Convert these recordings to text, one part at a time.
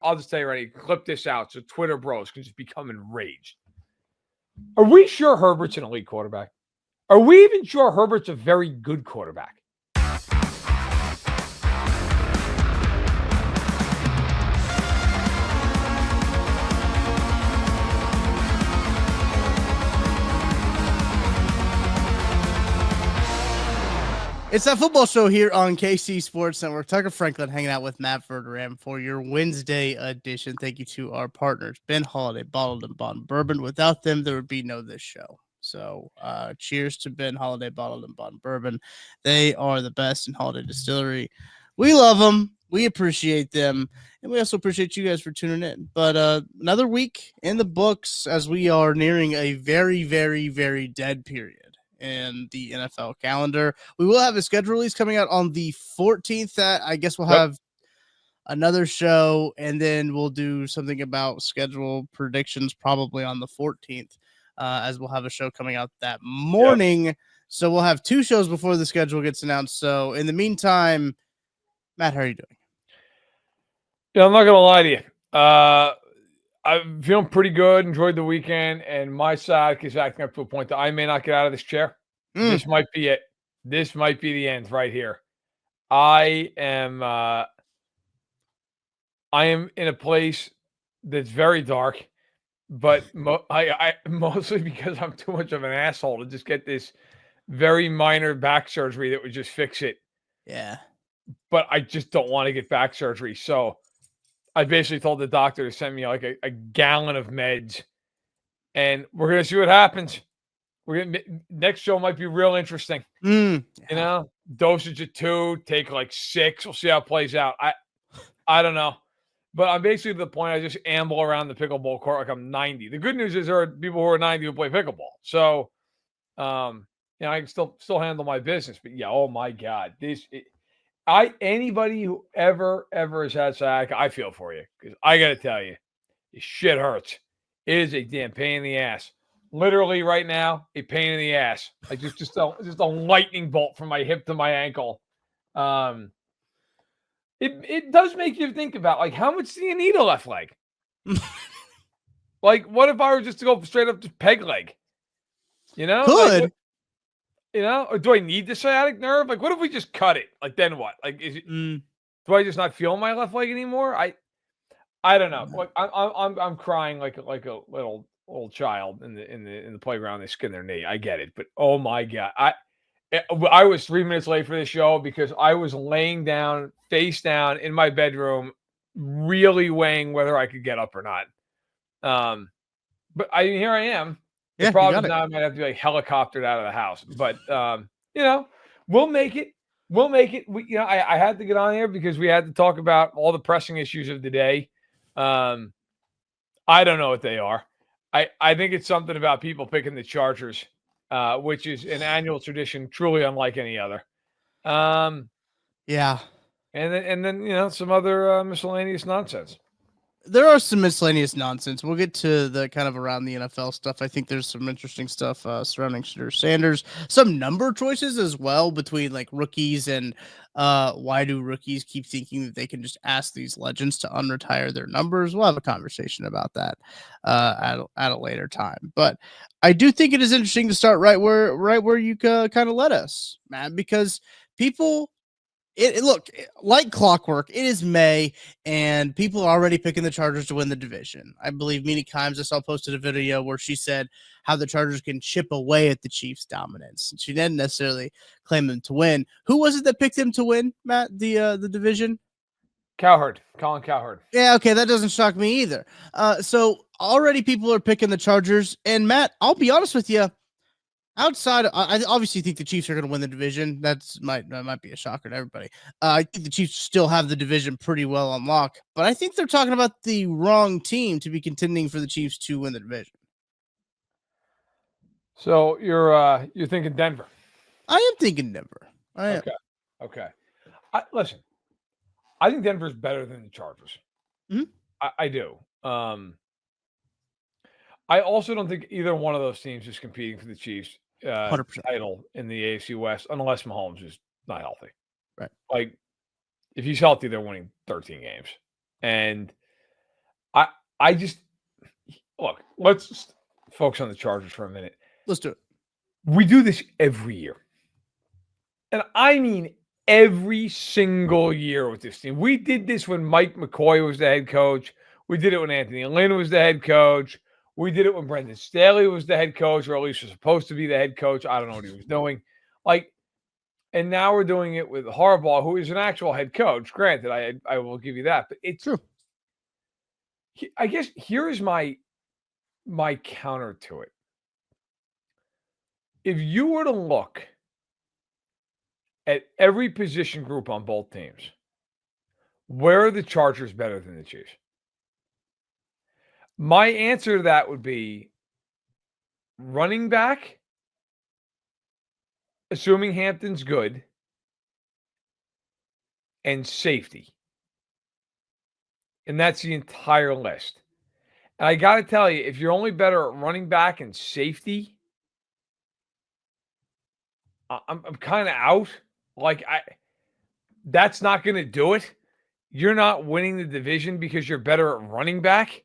I'll just tell you right now, clip this out so Twitter bros can just become enraged. Are we sure Herbert's an elite quarterback? Are we even sure Herbert's a very good quarterback? It's that football show here on KC Sports Network. Tucker Franklin hanging out with Matt Verderame for your Wednesday edition. Thank you to our partners, Ben Holiday, Bottled and Bond Bourbon. Without them, there would be no this show. So cheers to Ben Holiday, Bottled and Bond Bourbon. They are the best in Holiday Distillery. We love them. We appreciate them. And we also appreciate you guys for tuning in. But another week in the books as we are nearing a very, very, very dead period in the NFL calendar. We will have a schedule release coming out on the 14th. That I guess we'll have another show, and then we'll do something about schedule predictions probably on the 14th, as we'll have a show coming out that morning. Yep. So we'll have two shows before the schedule gets announced. So in the meantime, Matt, how are you doing? Yeah, I'm not gonna lie to you. I'm feeling pretty good. Enjoyed the weekend, and my side is acting up to a point that I may not get out of this chair. This might be it. This might be the end right here. I am in a place that's very dark, but I mostly because I'm too much of an asshole to just get this very minor back surgery that would just fix it. Yeah. But I just don't want to get back surgery, so I basically told the doctor to send me like a gallon of meds, and we're gonna see what happens. Next show might be real interesting. Yeah. You know, dosage of 2, take like 6. We'll see how it plays out. I don't know, but I'm basically to the point I just amble around the pickleball court like I'm 90. The good news is there are people who are 90 who play pickleball, so I can still handle my business. But yeah, oh my God, anybody who ever has had sciatica, I feel for you because I got to tell you, this shit hurts. It is a damn pain in the ass. Literally right now, a pain in the ass. Like just a lightning bolt from my hip to my ankle. It does make you think about like how much do you need a left leg? Like what if I were just to go straight up to peg leg? You know, could. Or do I need the sciatic nerve? Like, what if we just cut it? Like, then what? Like, is it? Do I just not feel my left leg anymore? I don't know. Like, I'm crying like a little child in the playground. They skin their knee. I get it, but oh my God, I was 3 minutes late for the show because I was laying down, face down in my bedroom, really weighing whether I could get up or not. But here I am. The problem is now I might have to be like helicoptered out of the house, but we'll make it. We'll make it. I had to get on here because we had to talk about all the pressing issues of the day. I don't know what they are. I think it's something about people picking the Chargers, which is an annual tradition, truly unlike any other. Yeah, and then some other miscellaneous nonsense. There are some miscellaneous nonsense. We'll get to the kind of around the NFL stuff. I think there's some interesting stuff surrounding Shedeur Sanders. Some number choices as well between like rookies and why do rookies keep thinking that they can just ask these legends to unretire their numbers? We'll have a conversation about that at a later time. But I do think it is interesting to start right where you kind of led us, man, because people. Look, like clockwork, it is May, and people are already picking the Chargers to win the division. I believe Mina Kimes, I saw posted a video where she said how the Chargers can chip away at the Chiefs' dominance. She didn't necessarily claim them to win. Who was it that picked them to win, Matt, the division? Colin Cowherd. Yeah, okay, that doesn't shock me either. So already people are picking the Chargers, and Matt, I'll be honest with you. Outside, I obviously think the Chiefs are going to win the division. That might be a shocker to everybody. I think the Chiefs still have the division pretty well on lock, but I think they're talking about the wrong team to be contending for the Chiefs to win the division. So you're thinking Denver? I am thinking Denver. I am. Okay. Listen, I think Denver's better than the Chargers. Mm-hmm. I do. I also don't think either one of those teams is competing for the Chiefs 100%. Title in the AFC West unless Mahomes is not healthy. Right. Like, if he's healthy, they're winning 13 games. And I just look. Let's just focus on the Chargers for a minute. Let's do it. We do this every year, and I mean every single year with this team. We did this when Mike McCoy was the head coach. We did it when Anthony Lynn was the head coach. We did it when Brendan Staley was the head coach, or at least was supposed to be the head coach. I don't know what he was doing. And now we're doing it with Harbaugh, who is an actual head coach. Granted, I will give you that, but it's true. I guess here's my counter to it. If you were to look at every position group on both teams, where are the Chargers better than the Chiefs? My answer to that would be running back, assuming Hampton's good, and safety. And that's the entire list. And I got to tell you, if you're only better at running back and safety, I'm kind of out. That's not going to do it. You're not winning the division because you're better at running back.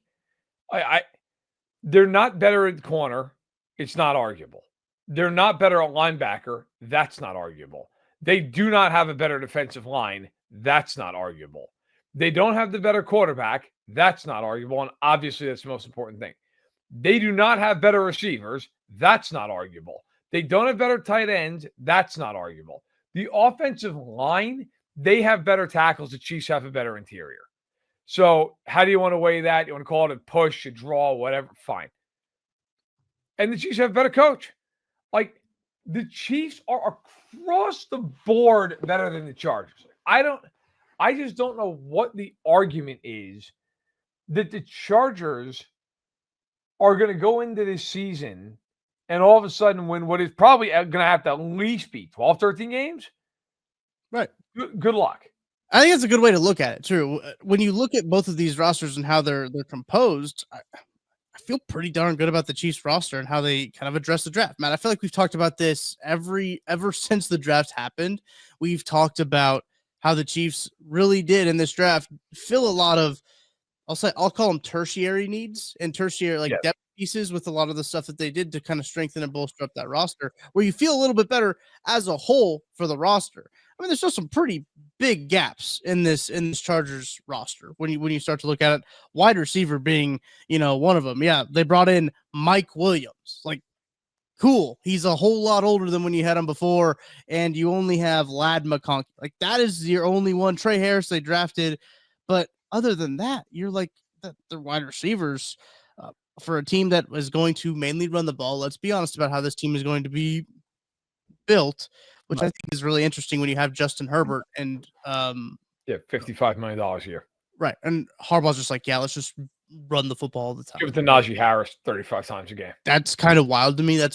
They're not better at corner. It's not arguable. They're not better at linebacker. That's not arguable. They do not have a better defensive line. That's not arguable. They don't have the better quarterback. That's not arguable. And obviously, that's the most important thing. They do not have better receivers. That's not arguable. They don't have better tight ends. That's not arguable. The offensive line, they have better tackles. The Chiefs have a better interior. So how do you want to weigh that? You want to call it a push, a draw, whatever? Fine. And the Chiefs have a better coach. The Chiefs are across the board better than the Chargers. I just don't know what the argument is that the Chargers are going to go into this season and all of a sudden win what is probably going to have to at least be 12, 13 games. Right. Good luck. I think that's a good way to look at it, too. When you look at both of these rosters and how they're composed, I feel pretty darn good about the Chiefs roster and how they kind of address the draft. Matt, I feel like we've talked about this ever since the draft happened. We've talked about how the Chiefs really did in this draft fill a lot of, I'll call them tertiary needs and tertiary depth pieces with a lot of the stuff that they did to kind of strengthen and bolster up that roster, where you feel a little bit better as a whole for the roster. I mean, there's still some pretty big gaps in this Chargers roster when you start to look at it. Wide receiver being, one of them. Yeah, they brought in Mike Williams. Cool. He's a whole lot older than when you had him before, and you only have Ladd McConkey. That is your only one. Trey Harris they drafted, but other than that, you're the wide receivers for a team that is going to mainly run the ball. Let's be honest about how this team is going to be built, which I think is really interesting when you have Justin Herbert and $55 million a year. Right. And Harbaugh's just let's just run the football all the time. Give it to Najee Harris 35 times a game. That's kind of wild to me.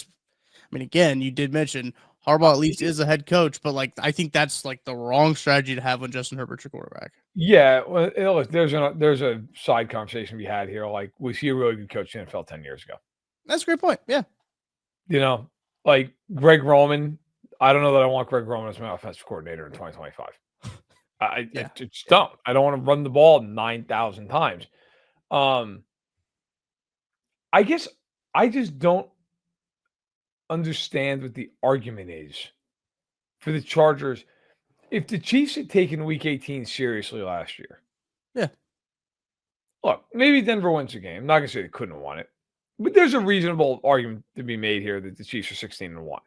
Again, you did mention Harbaugh at least is a head coach, but I think that's the wrong strategy to have when Justin Herbert's your quarterback. Yeah, well, look, there's a side conversation we had here. Was he a really good coach in the NFL 10 years ago? That's a great point. Yeah. Greg Roman. I don't know that I want Greg Roman as my offensive coordinator in 2025. I just don't. I don't want to run the ball 9,000 times. I guess I just don't understand what the argument is for the Chargers. If the Chiefs had taken Week 18 seriously last year, look, maybe Denver wins the game. I'm not going to say they couldn't have won it, but there's a reasonable argument to be made here that the Chiefs are 16-1.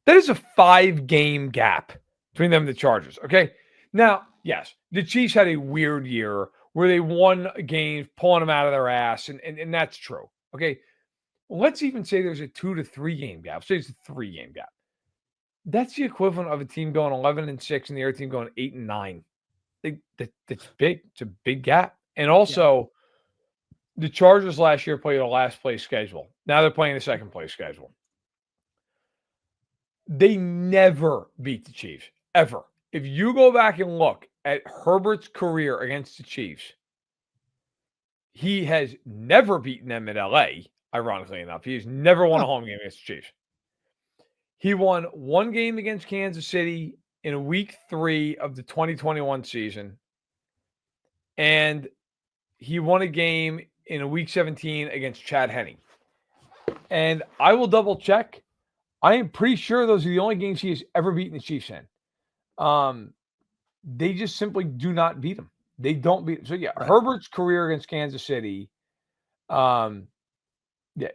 That is a 5-game gap between them and the Chargers. Okay, now yes, the Chiefs had a weird year where they won games, pulling them out of their ass, and that's true. Okay, let's even say there's a 2 to 3 game gap. Say it's a 3-game gap. That's the equivalent of a team going 11-6 and the other team going 8-9. That's big. It's a big gap. And also, the Chargers last year played a last place schedule. Now they're playing the second place schedule. They never beat the Chiefs, ever. If you go back and look at Herbert's career against the Chiefs, he has never beaten them in LA, ironically enough. He's never won a home game against the Chiefs. He won one game against Kansas City in week 3 of the 2021 season. And he won a game in Week 17 against Chad Henne. And I will double check. I am pretty sure those are the only games he has ever beaten the Chiefs in. They just simply do not beat him. They don't beat him. So, yeah, Right. Herbert's career against Kansas City,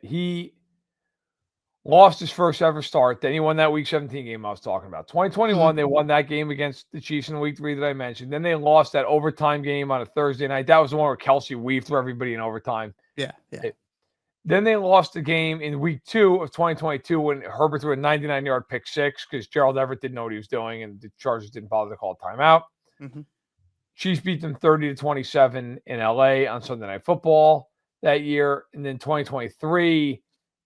he lost his first ever start. Then he won that Week 17 game I was talking about. 2021, they won that game against the Chiefs in Week 3 that I mentioned. Then they lost that overtime game on a Thursday night. That was the one where Kelsey weaved through everybody in overtime. Yeah. Then they lost the game in Week 2 of 2022 when Herbert threw a 99-yard pick six because Gerald Everett didn't know what he was doing and the Chargers didn't bother to call a timeout. Chiefs beat them 30-27 in LA on Sunday Night Football that year. And then 2023,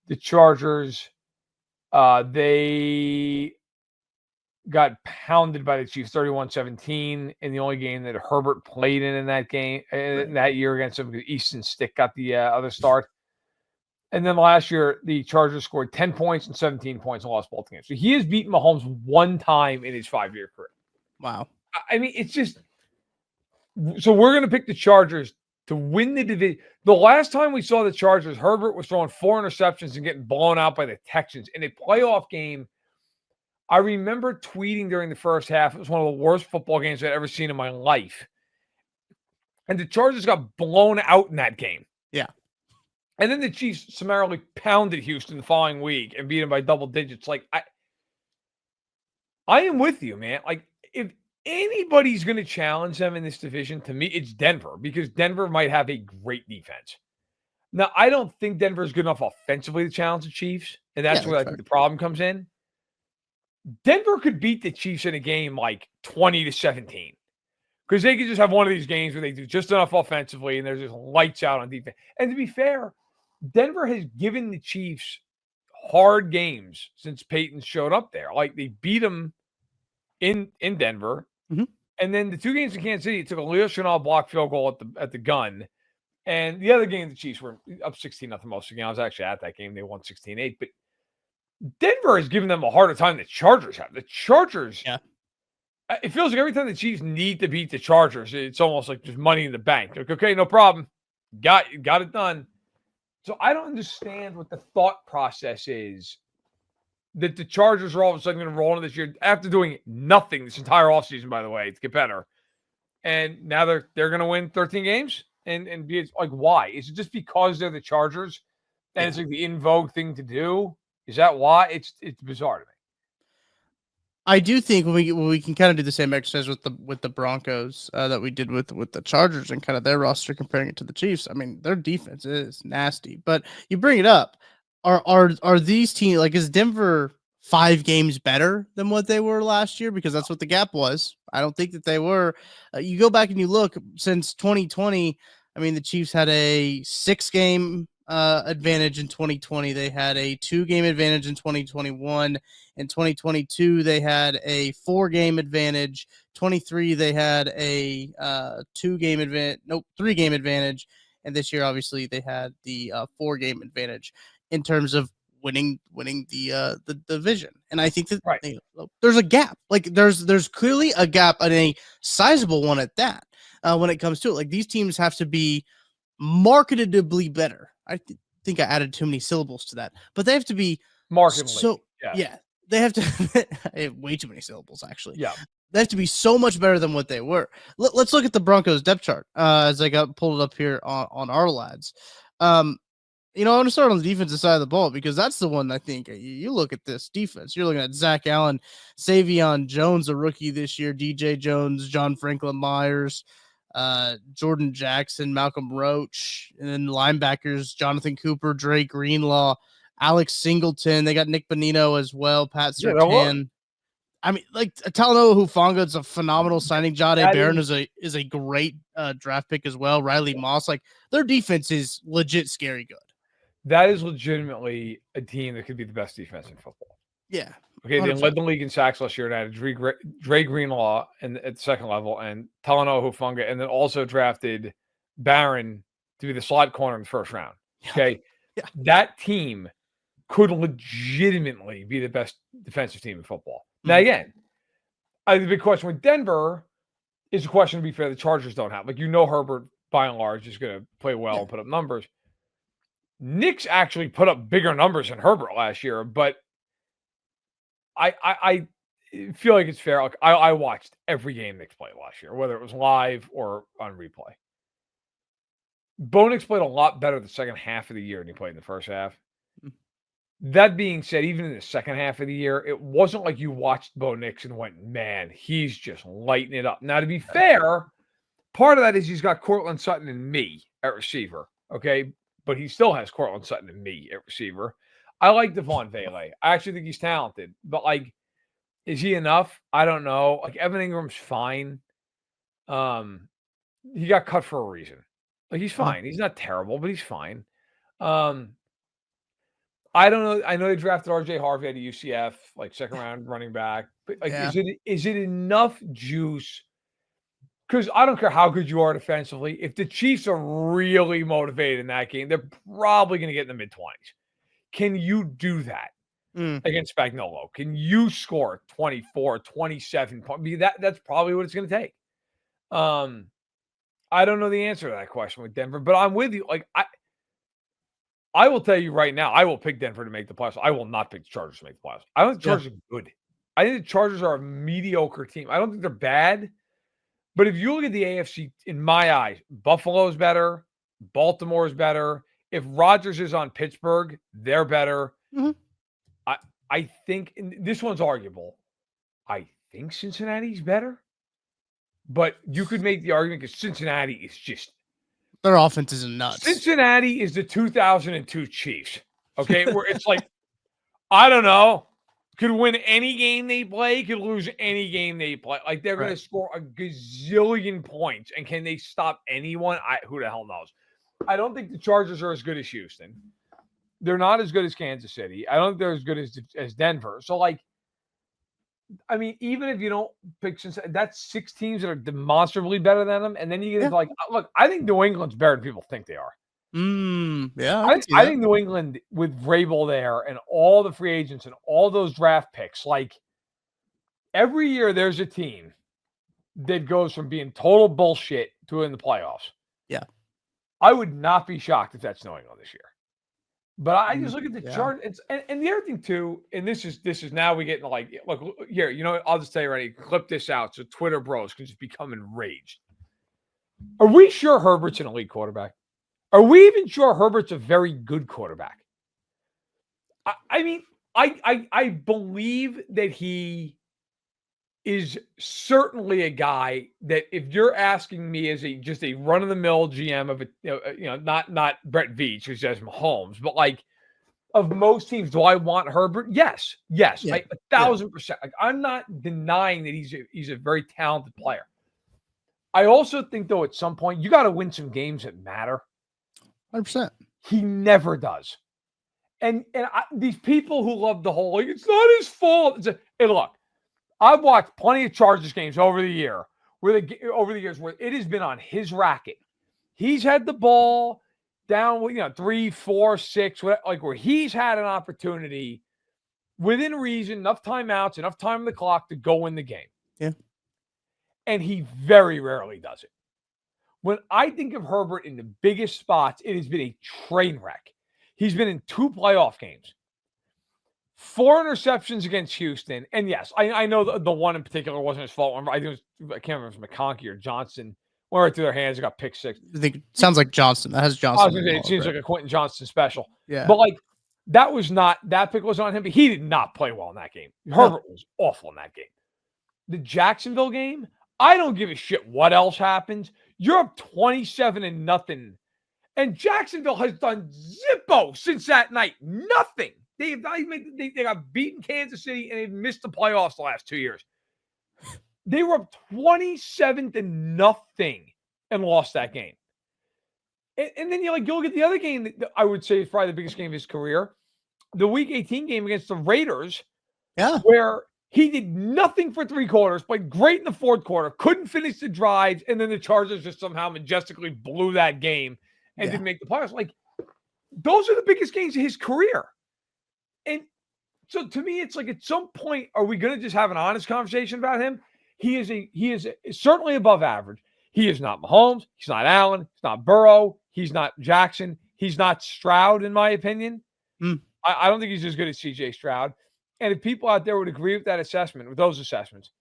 the Chargers, they got pounded by the Chiefs 31-17 in the only game that Herbert played in that game in that year against them because Easton Stick got the other start. And then last year, the Chargers scored 10 points and 17 points and lost both games. So he has beaten Mahomes one time in his 5-year career. Wow. I mean, it's just – so we're going to pick the Chargers to win the division. The last time we saw the Chargers, Herbert was throwing 4 interceptions and getting blown out by the Texans in a playoff game. I remember tweeting during the first half. It was one of the worst football games I'd ever seen in my life. And the Chargers got blown out in that game. Yeah. And then the Chiefs summarily pounded Houston the following week and beat them by double digits. Like, I am with you, man. Like, if anybody's going to challenge them in this division, to me, it's Denver because Denver might have a great defense. Now, I don't think Denver is good enough offensively to challenge the Chiefs, and that's where I think the problem comes in. Denver could beat the Chiefs in a game like 20-17 because they could just have one of these games where they do just enough offensively and there's just lights out on defense. And to be fair, Denver has given the Chiefs hard games since Peyton showed up there. Like, they beat them in Denver. And then the 2 games in Kansas City, it took a Leo Chenal block field goal at the gun. And the other game, the Chiefs were up 16-0 most of the game. I was actually at that game. They won 16-8. But Denver has given them a harder time than the Chargers have. The Chargers, it feels like every time the Chiefs need to beat the Chargers, it's almost like just money in the bank. Like, okay, no problem. Got it done. So I don't understand what the thought process is that the Chargers are all of a sudden going to roll into this year after doing nothing this entire offseason, by the way, to get better. And now they're going to win 13 games and be like, why? Is it just because they're the Chargers and it's like the in vogue thing to do? Is that why? It's bizarre to me. I do think when we can kind of do the same exercise with the Broncos that we did with the Chargers and kind of their roster comparing it to the Chiefs. I mean, their defense is nasty, but you bring it up. Are these teams, like, is Denver 5 games better than what they were last year? Because that's what the gap was. I don't think that they were. You go back and you look since 2020. I mean, the Chiefs had a 6-game advantage in 2020. They had a 2-game advantage in 2021. In 2022, they had a 4-game advantage. 23, they had a 2-game advantage. Nope, 3-game advantage. And this year, obviously, they had the 4-game advantage in terms of winning the division. And I think that there's a gap. Like, there's clearly a gap, and a sizable one at that. When it comes to it, like, these teams have to be marketably better. I think I added too many syllables to that, but they have to be markedly. So they have to I have way too many syllables actually. Yeah, they have to be so much better than what they were. Let's look at the Broncos depth chart as I got pulled it up here on our lads. I want to start on the defensive side of the ball because that's the one I think you look at this defense. You're looking at Zach Allen, Savion Jones, a rookie this year, DJ Jones, John Franklin Myers, Jordan Jackson, Malcolm Roach, and then linebackers, Jonathan Cooper, Dre Greenlaw, Alex Singleton. They got Nick Bonino as well, Pat Surtain. I mean, like, Talanoa Hufanga is a phenomenal signing. Jahdae Barron is a great draft pick as well. Riley Moss, like, their defense is legit scary good. That is legitimately a team that could be the best defense in football. Yeah. Okay, 100%. They led the league in sacks last year and had Dre Greenlaw at the second level and Talanoa Hufanga, and then also drafted Barron to be the slot corner in the first round. Okay. Yeah. That team could legitimately be the best defensive team in football. Now, again, I think the big question with Denver is a question, to be fair, the Chargers don't have. Like, Herbert by and large, is going to play well and put up numbers. Nick's actually put up bigger numbers than Herbert last year, but I feel like it's fair. Like I watched every game Nick's played last year, whether it was live or on replay. Bo Nix played a lot better the second half of the year than he played in the first half. That being said, even in the second half of the year, it wasn't like you watched Bo Nix and went, man, he's just lighting it up. Now, to be fair, part of that is he's got Cortland Sutton and me at receiver, okay? But he still has Cortland Sutton and me at receiver. I like Devon Vele. I actually think he's talented. But, like, is he enough? I don't know. Like, Evan Ingram's fine. He got cut for a reason. Like, he's fine. He's not terrible, but he's fine. I don't know. I know they drafted RJ Harvey at UCF, like second round running back. But like, is it enough juice? Because I don't care how good you are defensively. If the Chiefs are really motivated in that game, they're probably going to get in the mid-20s. Can you do that against Spagnuolo? Can you score 24, 27 points? That's probably what it's going to take. I don't know the answer to that question with Denver, but I'm with you. Like, I will tell you right now, I will pick Denver to make the playoffs. I will not pick the Chargers to make the playoffs. I don't think the Chargers are good. I think the Chargers are a mediocre team. I don't think they're bad. But if you look at the AFC, in my eyes, Buffalo's better. Baltimore's better. If Rodgers is on Pittsburgh, they're better. I think this one's arguable. I think Cincinnati's better. But you could make the argument because Cincinnati is just... Their offense is nuts. Cincinnati is the 2002 Chiefs, okay? Where it's like, I don't know, could win any game they play, could lose any game they play. Like, they're going to score a gazillion points. And can they stop anyone? Who the hell knows? I don't think the Chargers are as good as Houston. They're not as good as Kansas City. I don't think they're as good as Denver. So, like, I mean, even if you don't pick Cincinnati, that's 6 teams that are demonstrably better than them. And then you get like, look, I think New England's better than people think they are. I think New England with Vrabel there and all the free agents and all those draft picks, like every year there's a team that goes from being total bullshit to in the playoffs. Yeah. I would not be shocked if that's New England this year. But I just look at the chart. And the other thing too, and this is now we get into like, look here, you know what? I'll just tell you already, clip this out so Twitter bros can just become enraged. Are we sure Herbert's an elite quarterback? Are we even sure Herbert's a very good quarterback? I mean, I believe that he is certainly a guy that if you're asking me as just a run-of-the-mill GM of a, not Brett Veach, who says Mahomes, but like of most teams, do I want Herbert? Yes, like 1,000%. Like I'm not denying that he's a very talented player. I also think though at some point you got to win some games that matter. 100%. He never does. And these people who love the whole like it's not his fault. Hey, look. I've watched plenty of Chargers games over the years where it has been on his racket. He's had the ball down, 3, 4, 6, like where he's had an opportunity within reason, enough timeouts, enough time on the clock to go win the game. Yeah. And he very rarely does it. When I think of Herbert in the biggest spots, it has been a train wreck. He's been in 2 playoff games. 4 interceptions against Houston. And yes, I know the one in particular wasn't his fault. I can't remember if it was McConkey or Johnson. Went right through their hands and got pick 6. I think it sounds like Johnson. That has Johnson. It seems like a Quentin Johnston special. Yeah. But like that pick was on him, but he did not play well in that game. Herbert was awful in that game. The Jacksonville game, I don't give a shit what else happens. You're up 27-0. And Jacksonville has done zippo since that night. Nothing. They got beaten Kansas City and they've missed the playoffs the last 2 years. They were up 27-0 and lost that game. And then you look at the other game that I would say is probably the biggest game of his career, the Week 18 game against the Raiders, where he did nothing for 3 quarters, played great in the 4th quarter, couldn't finish the drives, and then the Chargers just somehow majestically blew that game and didn't make the playoffs. Like, those are the biggest games of his career. And so to me, it's like at some point, are we going to just have an honest conversation about him? He is certainly above average. He is not Mahomes. He's not Allen. He's not Burrow. He's not Jackson. He's not Stroud, in my opinion. I don't think he's as good as C.J. Stroud. And if people out there would agree with that assessment, with those assessments,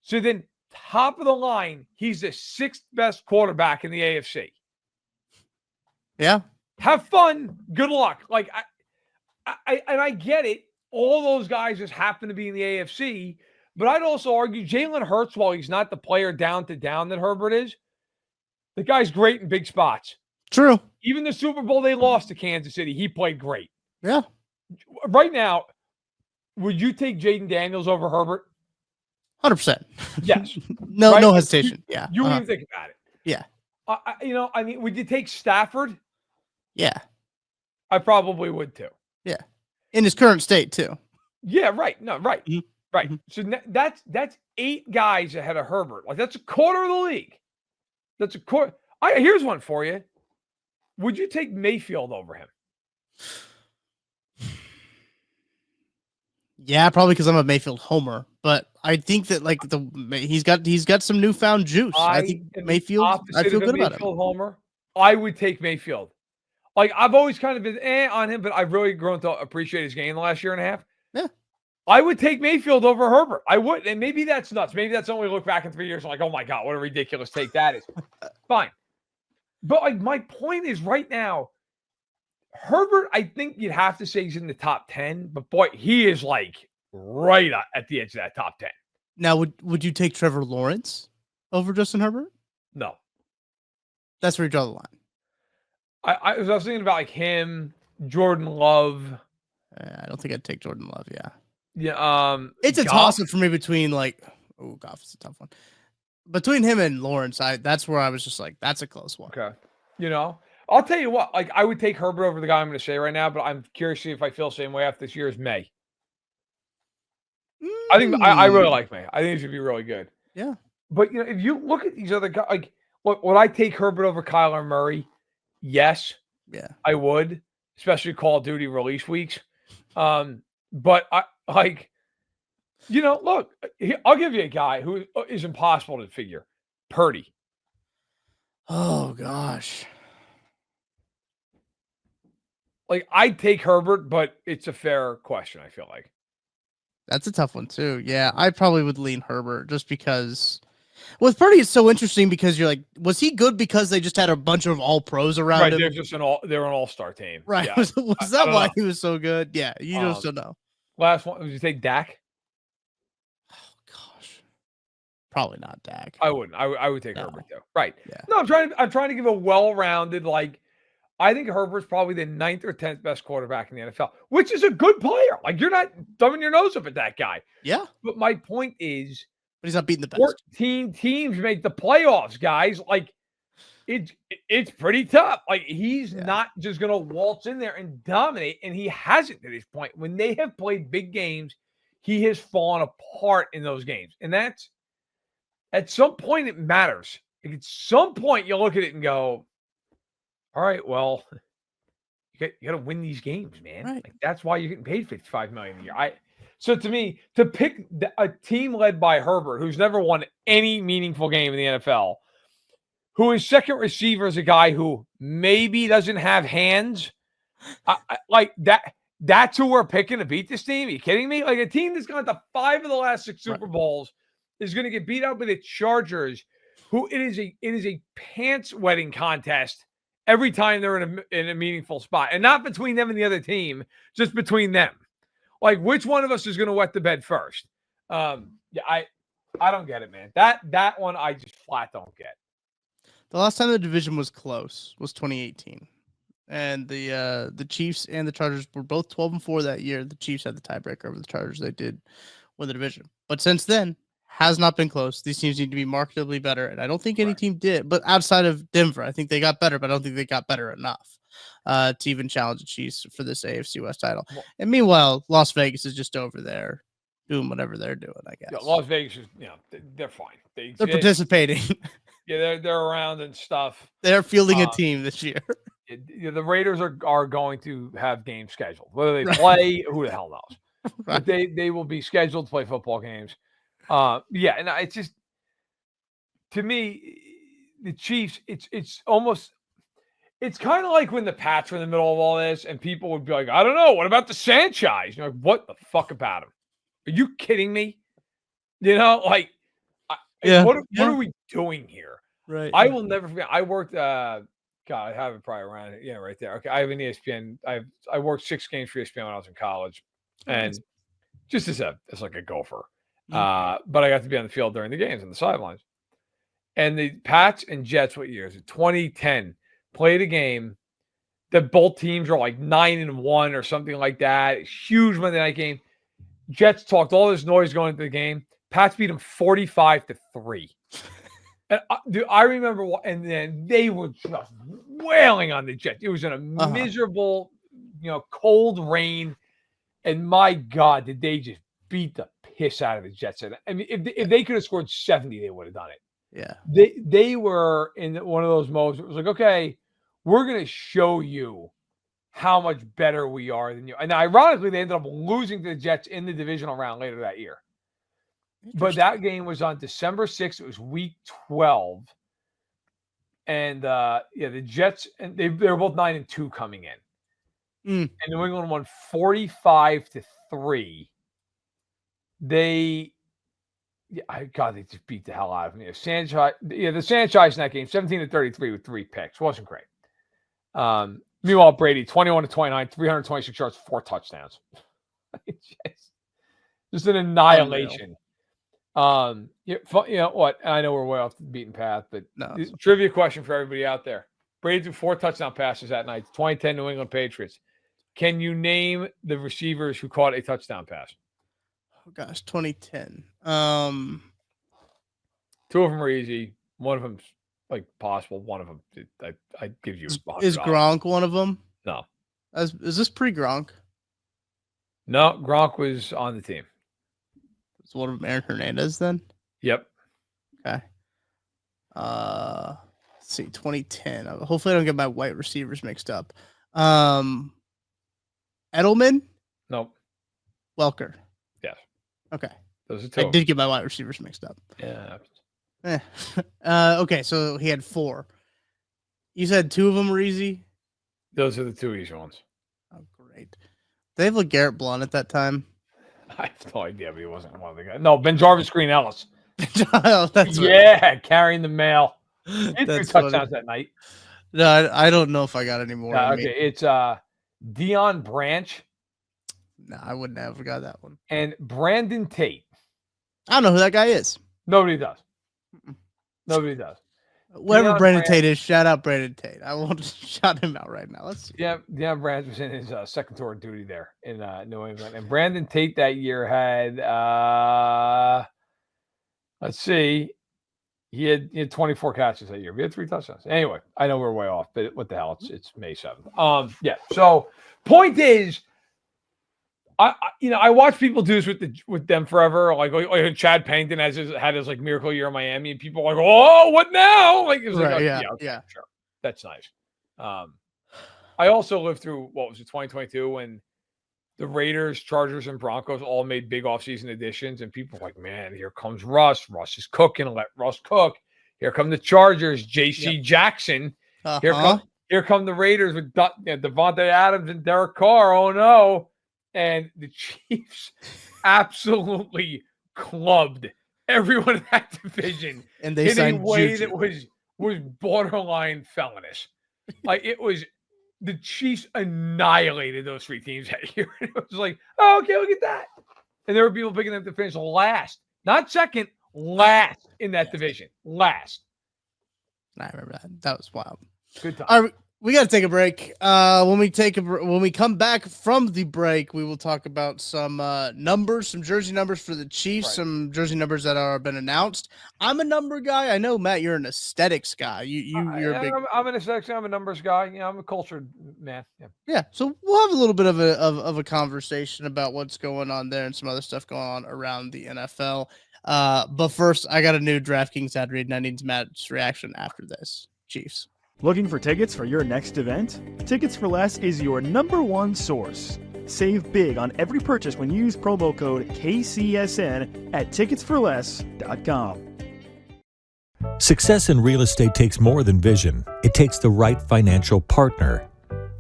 so then top of the line, he's the 6th best quarterback in the AFC. Yeah. Have fun. Good luck. Like, I get it. All those guys just happen to be in the AFC. But I'd also argue Jalen Hurts, while he's not the player down to down that Herbert is, the guy's great in big spots. True. Even the Super Bowl they lost to Kansas City, he played great. Yeah. Right now, would you take Jaden Daniels over Herbert? 100%. Yes. No, right? no hesitation. You wouldn't even think about it. Yeah. Would you take Stafford? Yeah. I probably would too. Yeah. In his current state too. Yeah, right. No, right. Mm-hmm. Right. So that's 8 guys ahead of Herbert. Like, that's a quarter of the league. That's a quarter. Here's one for you. Would you take Mayfield over him? Yeah, probably because I'm a Mayfield homer. But I think that he's got some newfound juice. I think Mayfield. I feel good about him. Homer. I would take Mayfield. Like, I've always kind of been on him, but I've really grown to appreciate his game the last year and a half. Yeah. I would take Mayfield over Herbert. I would. And maybe that's nuts. Maybe that's only look back in 3 years and like, oh my God, what a ridiculous take that is. Fine. But like, my point is right now, Herbert, I think you'd have to say he's in the top 10, but boy, he is like right at the edge of that top 10. Now, would you take Trevor Lawrence over Justin Herbert? No. That's where you draw the line. I was thinking about like him, Jordan Love. I don't think I'd take Jordan Love. Yeah. Yeah. It's a toss-up for me between Goff is a tough one. Between him and Lawrence, that's where I was just like, that's a close one. Okay. I'll tell you what, like, I would take Herbert over the guy I'm going to say right now, but I'm curious to see if I feel the same way after this year's May. I think I really like May. I think he's going to be really good. Yeah. But, if you look at these other guys, like, would I take Herbert over Kyler Murray? Yes. Yeah. I would, especially Call of Duty release weeks. But look, I'll give you a guy who is impossible to figure. Purdy. Oh, gosh. Like, I'd take Herbert, but it's a fair question, I feel like. That's a tough one, too. Yeah, I probably would lean Herbert just because. With Purdy, it's so interesting because you're like, was he good because they just had a bunch of all pros around him? They're just they're an all-star team. Right. Yeah. Was that why he was so good? Yeah, you just don't know. Last one, would you take Dak? Oh, gosh. Probably not Dak. I wouldn't. I would take Herbert, though. Right. Yeah. No, I'm trying to give a well-rounded, I think Herbert's probably the 9th or 10th best quarterback in the NFL, which is a good player. Like, you're not thumbing your nose up at that guy. Yeah. But my point is, but he's not beating the best. 14 teams make the playoffs, guys. Like, it's pretty tough. Like, he's not just going to waltz in there and dominate, and he hasn't to this point. When they have played big games, he has fallen apart in those games. And that's, at some point, it matters. Like, at some point, you look at it and go, all right, well, you got to win these games, man. Right. Like, that's why you're getting paid $55 million a year. So to me, to pick a team led by Herbert, who's never won any meaningful game in the NFL, who is second receiver is a guy who maybe doesn't have hands, like that. That's who we're picking to beat this team. Are you kidding me? Like, a team that's gone to 5 of the last 6 Super Bowls is going to get beat up by the Chargers, who it is a pants wetting contest every time they're in a meaningful spot, and not between them and the other team, just between them. Like, which one of us is going to wet the bed first? I don't get it, man. That one I just flat don't get. The last time the division was close was 2018, and the Chiefs and the Chargers were both 12-4 that year. The Chiefs had the tiebreaker over the Chargers. They did win the division, but since then has not been close. These teams need to be markedly better, and I don't think any team did. But outside of Denver, I think they got better, but I don't think they got better enough to even challenge the Chiefs for this AFC West title. And meanwhile, Las Vegas is just over there doing whatever they're doing, I guess. Yeah, Las Vegas is, they're fine. They're participating. Yeah, they're around and stuff. They're fielding a team this year. The Raiders are going to have games scheduled. Whether they play, who the hell knows? But they will be scheduled to play football games. And it's just, to me, the Chiefs, it's almost, it's kind of like when the Pats were in the middle of all this and people would be like, I don't know, what about the Sanchez? You're like, what the fuck about him? Are you kidding me? Like, what are we doing here? Right. I will never forget. I worked, God, I have it probably around it. Yeah, right there. Okay. I have an ESPN. I worked 6 games for ESPN when I was in college. And just as like a gopher. But I got to be on the field during the games on the sidelines. And the Pats and Jets, what year is it? 2010, played a game that both teams are like 9-1 or something like that. Huge Monday night game. Jets talked all this noise going into the game. Pats beat them 45-3. And dude, I remember, and then they were just wailing on the Jets. It was in a miserable, cold rain. And my God, did they just beat the piss out of the Jets? I mean, if they could have scored 70, they would have done it. Yeah. They were in one of those modes. It was like, okay, we're going to show you how much better we are than you. And ironically, they ended up losing to the Jets in the divisional round later that year. But that game was on December 6th. It was week 12. And the Jets, and they were both 9-2 coming in. And New England won 45-3. They just beat the hell out of me. The Sanchez in that game, 17-33 with 3 picks. Wasn't great. Meanwhile, Brady, 21-29, 326 yards, 4 touchdowns. just an annihilation. What? I know we're way off the beaten path, but trivia question for everybody out there. Brady threw 4 touchdown passes that night. 2010 New England Patriots. Can you name the receivers who caught a touchdown pass? Oh gosh, 2010. 2 of them are easy. One of them's like possible. One of them, I give you. Is Gronk one of them? No. Is this pre-Gronk? No, Gronk was on the team. Is one of them Aaron Hernandez then? Yep. Okay. Let's see, 2010. Hopefully I don't get my white receivers mixed up. Edelman? Nope. Welker? Yes. Okay. Those are 2. I did get my white receivers mixed up. Yeah. Okay, so he had 4. You said 2 of them were easy? Those are the 2 easy ones. Oh, great. Did they have LeGarrette Blount at that time? I have no idea, but he wasn't one of the guys. No, Ben Jarvis Green Ellis. That's carrying the mail. He had 2 touchdowns that night. No, I don't know if I got any more. Okay, it's Deion Branch. No, I wouldn't have got that one. And Brandon Tate. I don't know who that guy is. Nobody does. Nobody does. Whoever Brandon Tate is, shout out Brandon Tate. I won't shout him out right now. Let's see. Yeah, Deion Branch was in his second tour of duty there in New England. And Brandon Tate that year had, let's see, he had 24 catches that year. We had 3 touchdowns. Anyway, I know we're way off, but what the hell? It's May 7th. So point is, I watch people do this with them forever. Like Chad Pennington had his like miracle year in Miami, and people are like, "Oh, what now?" Like, it was yeah, sure, that's nice. I also lived through 2022 when the Raiders, Chargers, and Broncos all made big offseason additions, and people were like, "Man, here comes Russ. Russ is cooking. Let Russ cook." Here come the Chargers, J.C. Jackson. Here come the Raiders with Devontae Adams and Derek Carr. Oh no. And the Chiefs absolutely clubbed everyone in that division and they in a way that was borderline felonious. Like, it was, the Chiefs annihilated those 3 teams that year. It was like, oh, okay, look at that. And there were people picking them to finish last, not second, last in that division. Last. I remember that. That was wild. Good time. All right, we got to take a break. When we come back from the break, we will talk about some numbers, some jersey numbers for the Chiefs, right. Some jersey numbers that are been announced. I'm a number guy. I know, Matt, you're an aesthetics guy. You're a big. I'm an aesthetics guy. I'm a numbers guy. I'm a cultured man. Yeah. So we'll have a little bit of a conversation about what's going on there and some other stuff going on around the NFL. But first, I got a new DraftKings ad read, and I need Matt's reaction after this. Chiefs. Looking for tickets for your next event? Tickets for Less is your #1 source. Save big on every purchase when you use promo code KCSN at ticketsforless.com. Success in real estate takes more than vision. It takes the right financial partner.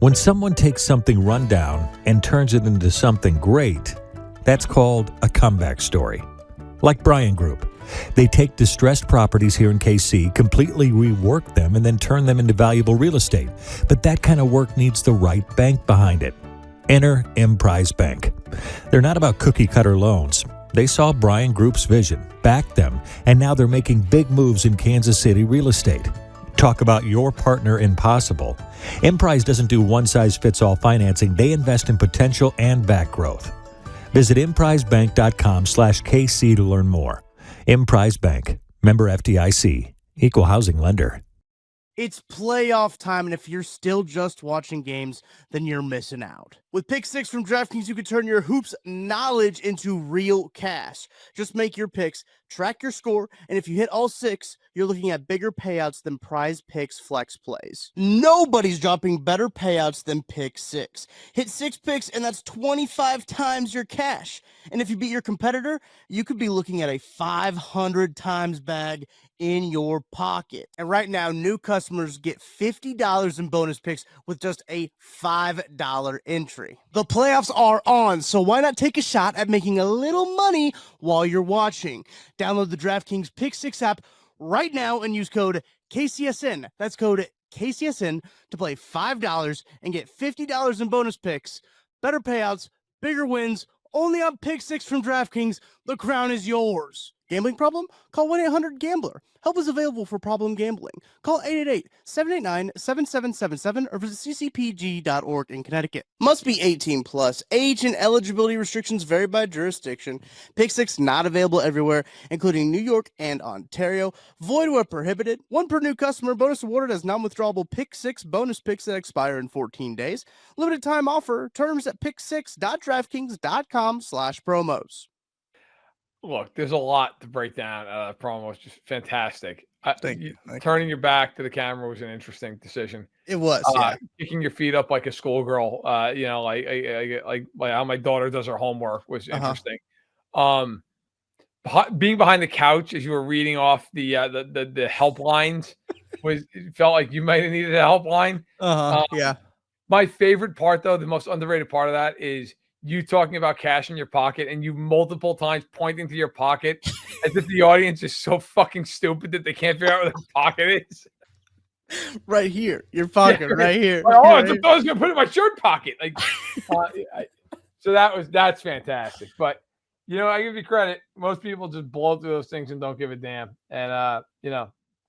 When someone takes something rundown and turns it into something great, that's called a comeback story. Like Bryan Group. They take distressed properties here in KC, completely rework them, and then turn them into valuable real estate. But that kind of work needs the right bank behind it. Enter Emprise Bank. They're not about cookie-cutter loans. They saw Bryan Group's vision, backed them, and now they're making big moves in Kansas City real estate. Talk about your partner in possible. Emprise doesn't do one-size-fits-all financing. They invest in potential and back growth. Visit emprisebank.com/KC to learn more. Emprise Bank, member FDIC, equal housing lender. It's playoff time, and if you're still just watching games, then you're missing out. With Pick 6 from DraftKings, you can turn your hoops knowledge into real cash. Just make your picks, track your score, and if you hit all 6, you're looking at bigger payouts than Prize Picks Flex Plays. Nobody's dropping better payouts than Pick 6. Hit 6 picks, and that's 25 times your cash. And if you beat your competitor, you could be looking at a 500 times bag in your pocket. And right now, new customers get $50 in bonus picks with just a $5 entry. The playoffs are on, so why not take a shot at making a little money while you're watching? Download the DraftKings Pick 6 app right now and use code KCSN. That's code KCSN to play $5 and get $50 in bonus picks. Better payouts, bigger wins, only on Pick 6 from DraftKings. The crown is yours. Gambling problem? Call 1-800-GAMBLER. Help is available for problem gambling. Call 888-789-7777 or visit ccpg.org in Connecticut. Must be 18 plus. Age and eligibility restrictions vary by jurisdiction. Pick 6 not available everywhere, including New York and Ontario. Void where prohibited. One per new customer. Bonus awarded as non-withdrawable Pick 6 bonus picks that expire in 14 days. Limited time offer. Terms at pick6.draftkings.com/promos. Look, there's a lot to break down. Promo was just fantastic. Thank you. Turning your back to the camera was an interesting decision. It was, yeah. Kicking your feet up like a schoolgirl, like how my daughter does her homework was interesting. Being behind the couch as you were reading off the helplines it felt like you might have needed a helpline. Yeah. My favorite part, though, the most underrated part of that is you talking about cash in your pocket and you multiple times pointing to your pocket as if the audience is so fucking stupid that they can't figure out where their pocket is. Right here. Your pocket, right here. Like, I was going to put it in my shirt pocket. Like, so that's fantastic. But, I give you credit. Most people just blow through those things and don't give a damn. And,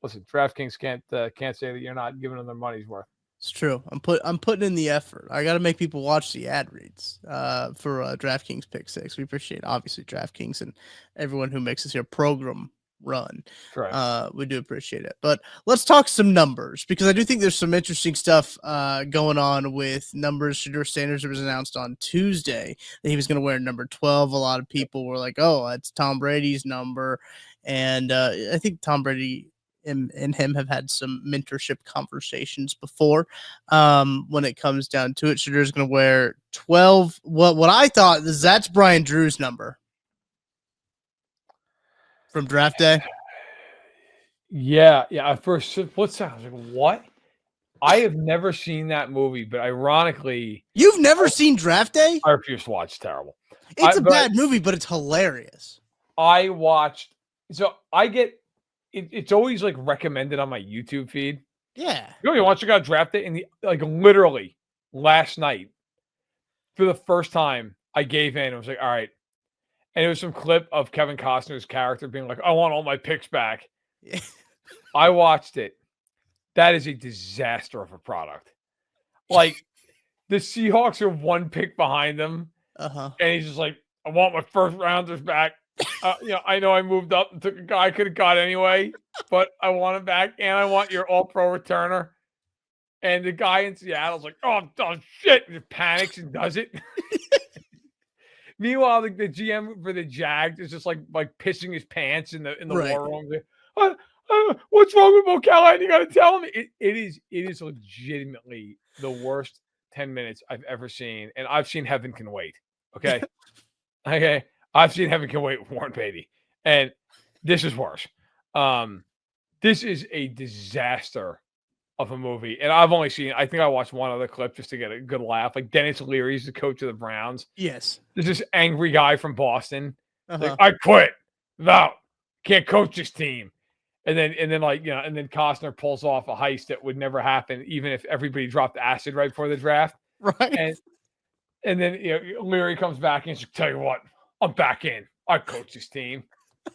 listen, DraftKings can't say that you're not giving them their money's worth. It's true. I'm putting in the effort. I got to make people watch the ad reads for DraftKings Pick 6. We appreciate, obviously, DraftKings and everyone who makes this here program run. Right. We do appreciate it. But let's talk some numbers, because I do think there's some interesting stuff going on with numbers. Shedeur Sanders was announced on Tuesday that he was going to wear number 12. A lot of people were like, oh, that's Tom Brady's number. And I think Tom Brady and him have had some mentorship conversations before. When it comes down to it, Shedeur's going to wear 12. What I thought is that's Brian Drew's number from draft day. Yeah. At first, what sounds like what? I have never seen that movie, but ironically, you've never seen Draft Day? I refuse to watch. It's terrible. It's a bad movie, but it's hilarious. I watched. So I get. It's always like recommended on my YouTube feed. Yeah. You want to check out Draft Day? And literally last night, for the first time, I gave in. I was like, all right. And it was some clip of Kevin Costner's character being like, I want all my picks back. Yeah. I watched it. That is a disaster of a product. Like, the Seahawks are one pick behind them. And he's just like, I want my first rounders back. I know I moved up and took a guy I could have got anyway, but I want him back, and I want your all-pro returner. And the guy in Seattle's like, oh shit, and he panics and does it. Meanwhile, the GM for the Jags is just like pissing his pants in the right. war room. What's wrong with Mo Callahan? You got to tell him. It is legitimately the worst 10 minutes I've ever seen, and I've seen Heaven Can Wait. Okay, I've seen Heaven Can Wait with Warren Beatty, and this is worse. This is a disaster of a movie. And I've only seen, I think I watched one other clip just to get a good laugh. Like Dennis Leary's the coach of the Browns. Yes. There's this angry guy from Boston. Uh-huh. Like, I quit. No, can't coach this team. And then and then Costner pulls off a heist that would never happen, even if everybody dropped acid right before the draft. Right. And then Leary comes back and he's like, tell you what, I'm back in. I coach this team.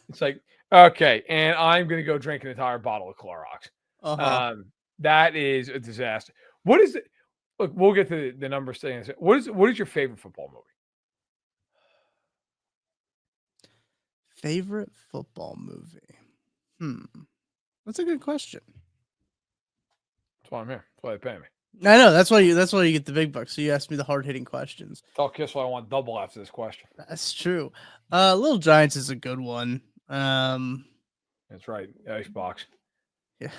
It's like, okay, and I'm gonna go drink an entire bottle of Clorox. Uh-huh. That is a disaster. What is it? Look, we'll get to the numbers thing. What is your favorite football movie? Favorite football movie? That's a good question. That's why I'm here. That's why they pay me. I know that's why you get the big bucks. So you ask me the hard hitting questions. Tell Kiss why I want double after this question. That's true. Little Giants is a good one. That's right. Icebox. Yeah.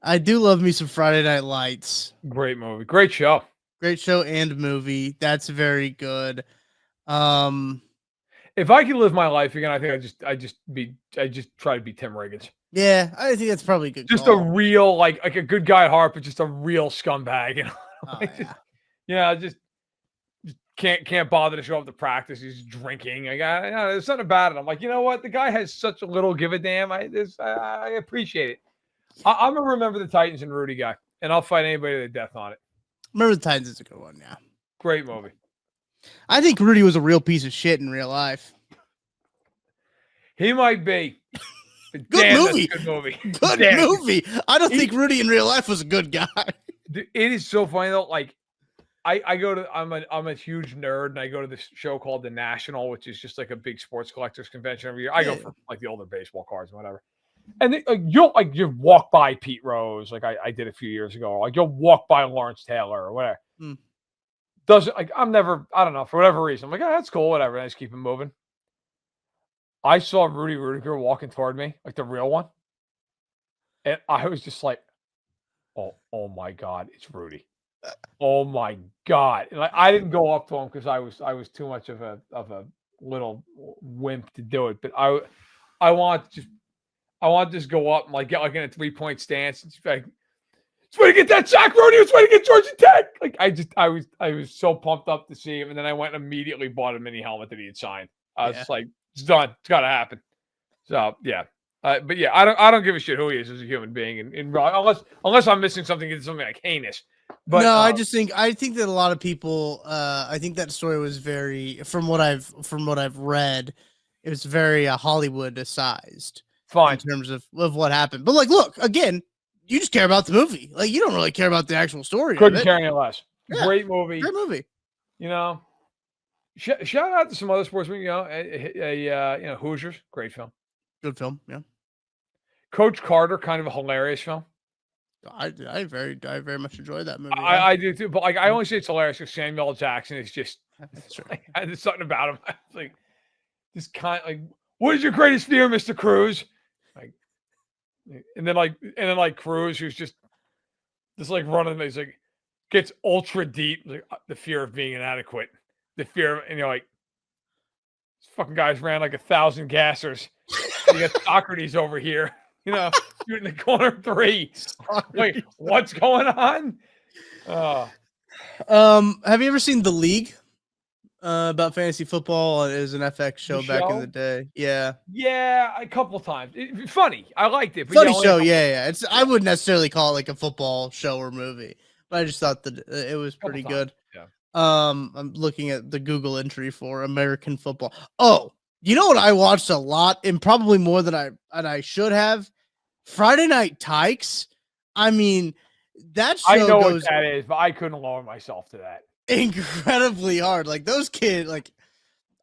I do love me some Friday Night Lights. Great movie. Great show. Great show and movie. That's very good. If I could live my life again, I think I just try to be Tim Riggins. Yeah, I think that's probably a good. Just call. a real like a good guy at heart, but just a real scumbag. You know? Oh, yeah. Just can't bother to show up to practice. He's drinking. There's something about it. I'm like, you know what? The guy has such a little give a damn. I appreciate it. I'm gonna remember the Titans and Rudy guy, and I'll fight anybody to the death on it. Remember the Titans is a good one. Yeah, great movie. I think Rudy was a real piece of shit in real life. He might be. Good movie. Good movie. Good movie. I don't think Rudy in real life was a good guy. It is so funny though. Like, I go to. I'm a huge nerd, and I go to this show called The National, which is just like a big sports collectors convention every year. I go for like the older baseball cards and whatever. And you'll walk by Pete Rose, like I did a few years ago. Like you'll walk by Lawrence Taylor or whatever. Doesn't I don't know, for whatever reason. I'm like, oh, that's cool, whatever. And I just keep it moving. I saw Rudy Rudiger walking toward me, like the real one. And I was just like, oh my God, it's Rudy. Oh my God. And I didn't go up to him because I was too much of a little wimp to do it. But I want to just go up and like get like in a 3-point stance and just like, it's way to get that sack, Rudy. It's way to get Georgia Tech. Like I was so pumped up to see him, and then I went and immediately bought a mini helmet that he had signed. I was just like, it's done. It's got to happen. So yeah, but yeah, I don't give a shit who he is as a human being, and unless I'm missing something, it's something like heinous. But no, I think that a lot of people, I think that story was very, from what I've read, it was very Hollywood-sized. Fine. In terms of what happened. But like, look, again, you just care about the movie. Like, you don't really care about the actual story. Couldn't care any less. Yeah. Great movie. Great movie. You know, shout out to some other sportsmen, Hoosiers, great film. Good film, yeah. Coach Carter, kind of a hilarious film. I very much enjoyed that movie. I do too, but like I only say it's hilarious because Samuel L. Jackson is just there's something about him. Like this kind like, what is your greatest fear, Mr. Cruz? Like, and then Cruz, who's just running, he's like gets ultra deep, like the fear of being inadequate, the fear of, and you're like, this fucking guys ran like 1,000 gassers. You got Socrates over here, shooting the corner 3. Wait, what's going on? Have you ever seen The League? About fantasy football. It was an FX show back in the day. Yeah, a couple times. Funny, I liked it. But funny show, yeah. I wouldn't necessarily call it like a football show or movie, but I just thought that it was pretty good. Yeah. I'm looking at the Google entry for American football. Oh, you know what I watched a lot, and probably more than I should have? Friday Night Tykes. I mean, that show I know what that is, but I couldn't lower myself to that. Incredibly hard. Like those kids, like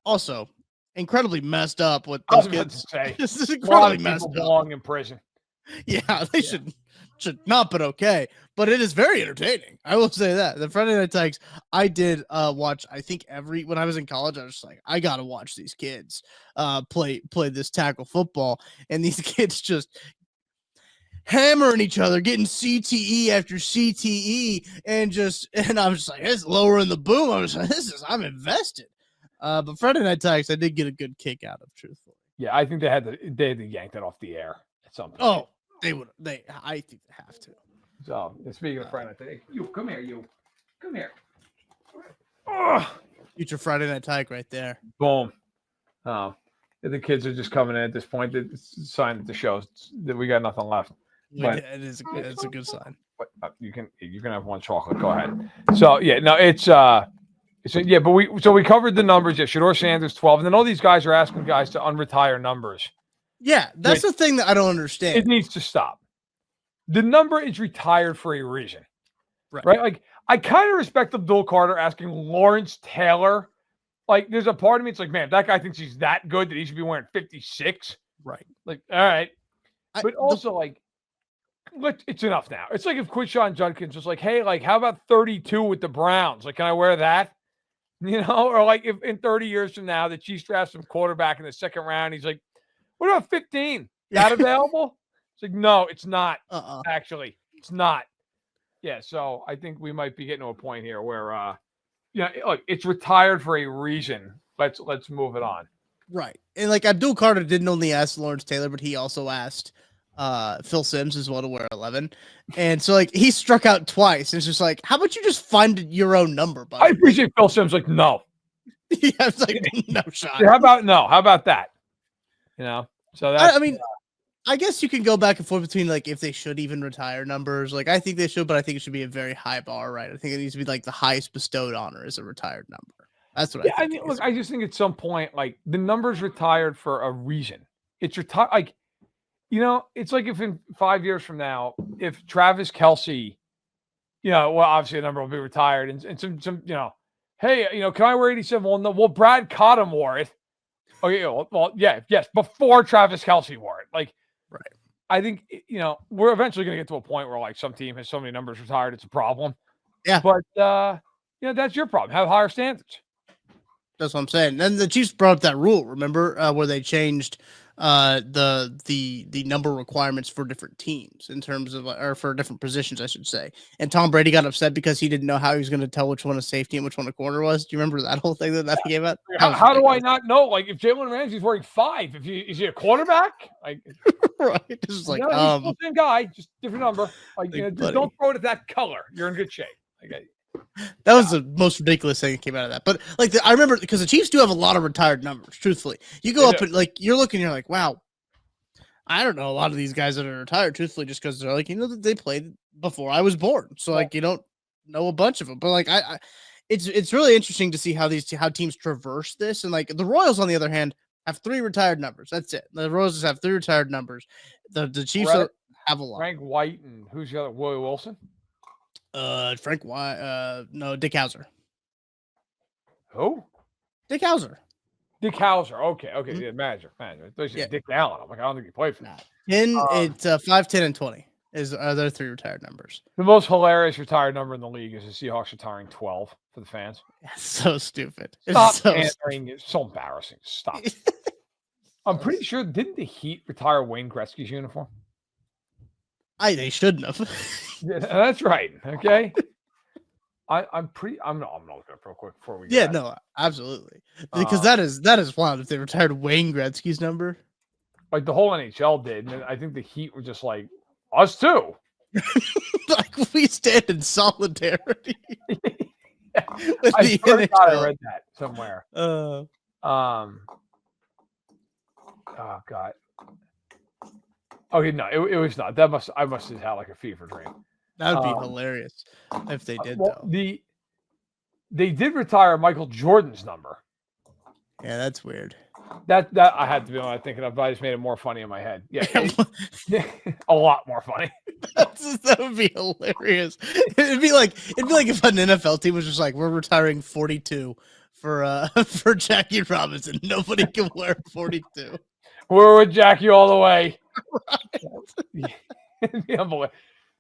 also incredibly messed up. What those kids say? This is incredibly messed up. Belong in prison. Yeah, they should not, but okay. But it is very entertaining. I will say that. The Friday Night Tykes, I did watch. I think when I was in college, I was just like, I gotta watch these kids play this tackle football, and these kids just hammering each other, getting CTE after CTE, and I'm just like, it's lowering the boom. I'm invested. But Friday Night Tykes, I did get a good kick out of, truthfully. Yeah, I think they had to yank that off the air. at some point. Oh, they would. I think they have to. So, speaking of Friday night, you come here. You come here. Oh, Future Friday Night Tyke right there. boom. The kids are just coming in at this point. It's a sign that the show that we got nothing left. But It's a good sign. you can have one chocolate. Go ahead. So yeah, no, but we covered the numbers. Yeah, Shedeur Sanders 12, and then all these guys are asking guys to unretire numbers. Yeah, that's the thing that I don't understand. It needs to stop. The number is retired for a reason, right? Like I kind of respect Abdul Carter asking Lawrence Taylor. Like, there's a part of me, it's like, man, that guy thinks he's that good that he should be wearing 56. Right. Like, all right. But also, it's enough now. It's like if Quinshon Judkins was like, hey, like, how about 32 with the Browns? Like, can I wear that? Or like if in 30 years from now, the Chiefs draft some quarterback in the second round, he's like, what about 15? That available? It's like, no, it's not. Actually, it's not. Yeah, so I think we might be getting to a point here where look, it's retired for a reason. Let's move it on. Right. And like Abdul Carter didn't only ask Lawrence Taylor, but he also asked Phil Simms as well to wear 11. And so like he struck out twice. It's just like, how about you just find your own number, buddy? I appreciate Phil Simms like, no. Yeah, it's like no shot. How about no? How about that? So that's, I mean, I guess you can go back and forth between like if they should even retire numbers. Like I think they should, but I think it should be a very high bar, right? I think it needs to be like the highest bestowed honor is a retired number. That's what I think. I mean, look, I just think at some point, like the number's retired for a reason. It's retired, like, it's like if in 5 years from now, if Travis Kelce, well, obviously a number will be retired, and some, hey, can I wear 87? Well, no, well, Brad Cotton wore it. Okay, well, yeah, yes, before Travis Kelce wore it, like. Right. I think, we're eventually going to get to a point where like some team has so many numbers retired, it's a problem. Yeah. But, that's your problem. Have higher standards. That's what I'm saying. Then the Chiefs brought up that rule, remember, where they changed the number requirements for different teams in terms of, or for different positions, I should say. And Tom Brady got upset because he didn't know how he was going to tell which one a safety and which one a corner was. Do you remember that whole thing that came out? How do I not know? Like if Jalen Ramsey's wearing 5, is he a quarterback? Like, right. This is like, he's still the same guy, just different number. Like, just don't throw it at that color. You're in good shape. That was the most ridiculous thing that came out of that. But like, I remember because the Chiefs do have a lot of retired numbers. Truthfully, you go up and like you're looking, you're like, wow, I don't know a lot of these guys that are retired. Truthfully, just because they're like, they played before I was born, so like you don't know a bunch of them. But like, it's really interesting to see how teams traverse this. And like the Royals, on the other hand, have 3 retired numbers. That's it. The Royals have 3 retired numbers. The Chiefs have a lot. Frank White and who's the other? Willie Wilson. Frank White. No, Dick Hauser. Who? Dick Hauser. Dick Hauser. Okay. Mm-hmm. Yeah, manager. Dick Allen. I'm like, I don't think he played for that. 10, it's 5, 10, and 20 are their 3 retired numbers. The most hilarious retired number in the league is the Seahawks retiring 12 for the fans. That's so stupid. Stop answering. It's so embarrassing. Stop. I'm pretty sure, didn't the Heat retire Wayne Gretzky's uniform? They shouldn't have. Yeah, that's right. Okay. I'm not looking up real quick before we get no, absolutely. Because that is wild if they retired Wayne Gretzky's number. Like the whole NHL did, and I think the Heat were just like, us too. Like we stand in solidarity. I read that somewhere. Oh God. Okay, no, it was not. I must have had like a fever dream. That would be hilarious if they did. Though they did retire Michael Jordan's number. Yeah, that's weird. That I had to be on thinking of, but I just made it more funny in my head. Yeah, a lot more funny. That would be hilarious. It'd be like if an NFL team was just like, we're retiring 42 for Jackie Robinson. Nobody can wear 42. We're with Jackie all the way. Right.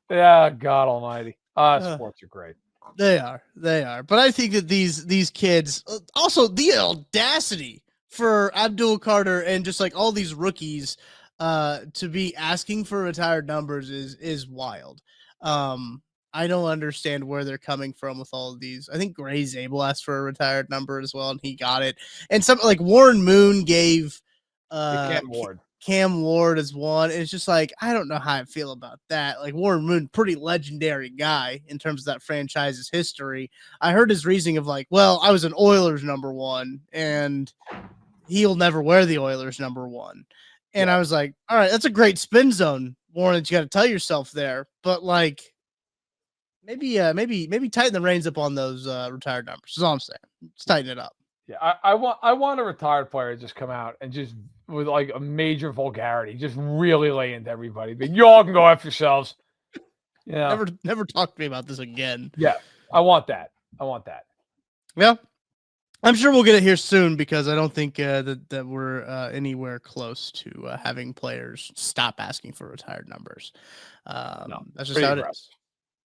Yeah, God Almighty. Sports are great. They are. But I think that these kids, also the audacity for Abdul Carter and just like all these rookies, to be asking for retired numbers is wild. I don't understand where they're coming from with all of these. I think Gray Zabel asked for a retired number as well, and he got it. And some like Warren Moon gave. Ken Ward. Cam Ward is one. It's just like, I don't know how I feel about that. Like Warren Moon, pretty legendary guy in terms of that franchise's history. I heard his reasoning of like, well, I was an Oilers number one and he'll never wear the Oilers number one. And I was like, all right, that's a great spin zone, Warren, that you got to tell yourself there. But like, maybe tighten the reins up on those retired numbers. That's all I'm saying. Let's tighten it up. Yeah, I want a retired player to just come out and just with like a major vulgarity, just really lay into everybody. But you all can go after yourselves. Yeah. Never talk to me about this again. Yeah, I want that. Yeah. I'm sure we'll get it here soon because I don't think that we're anywhere close to having players stop asking for retired numbers. No, that's just how it is.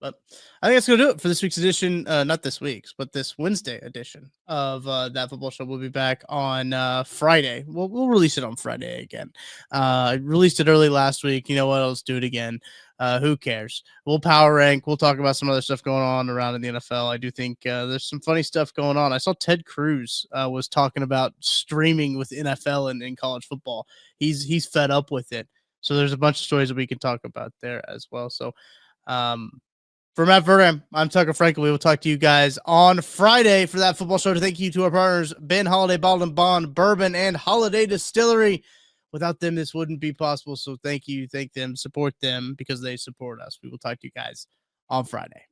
But I think that's going to do it for this week's edition. Not this week's, but this Wednesday edition of That Football Show. We'll be back on Friday. We'll release it on Friday again. I released it early last week. You know what? Let's do it again. Who cares? We'll power rank. We'll talk about some other stuff going on around in the NFL. I do think there's some funny stuff going on. I saw Ted Cruz was talking about streaming with NFL and in college football. He's fed up with it. So there's a bunch of stories that we can talk about there as well. So, for Matt Verderame, I'm Tucker Franklin. We will talk to you guys on Friday for That Football Show. Thank you to our partners, Ben Holiday, Bottled & Bond, Bourbon, and Holiday Distillery. Without them, this wouldn't be possible. So thank you. Thank them. Support them because they support us. We will talk to you guys on Friday.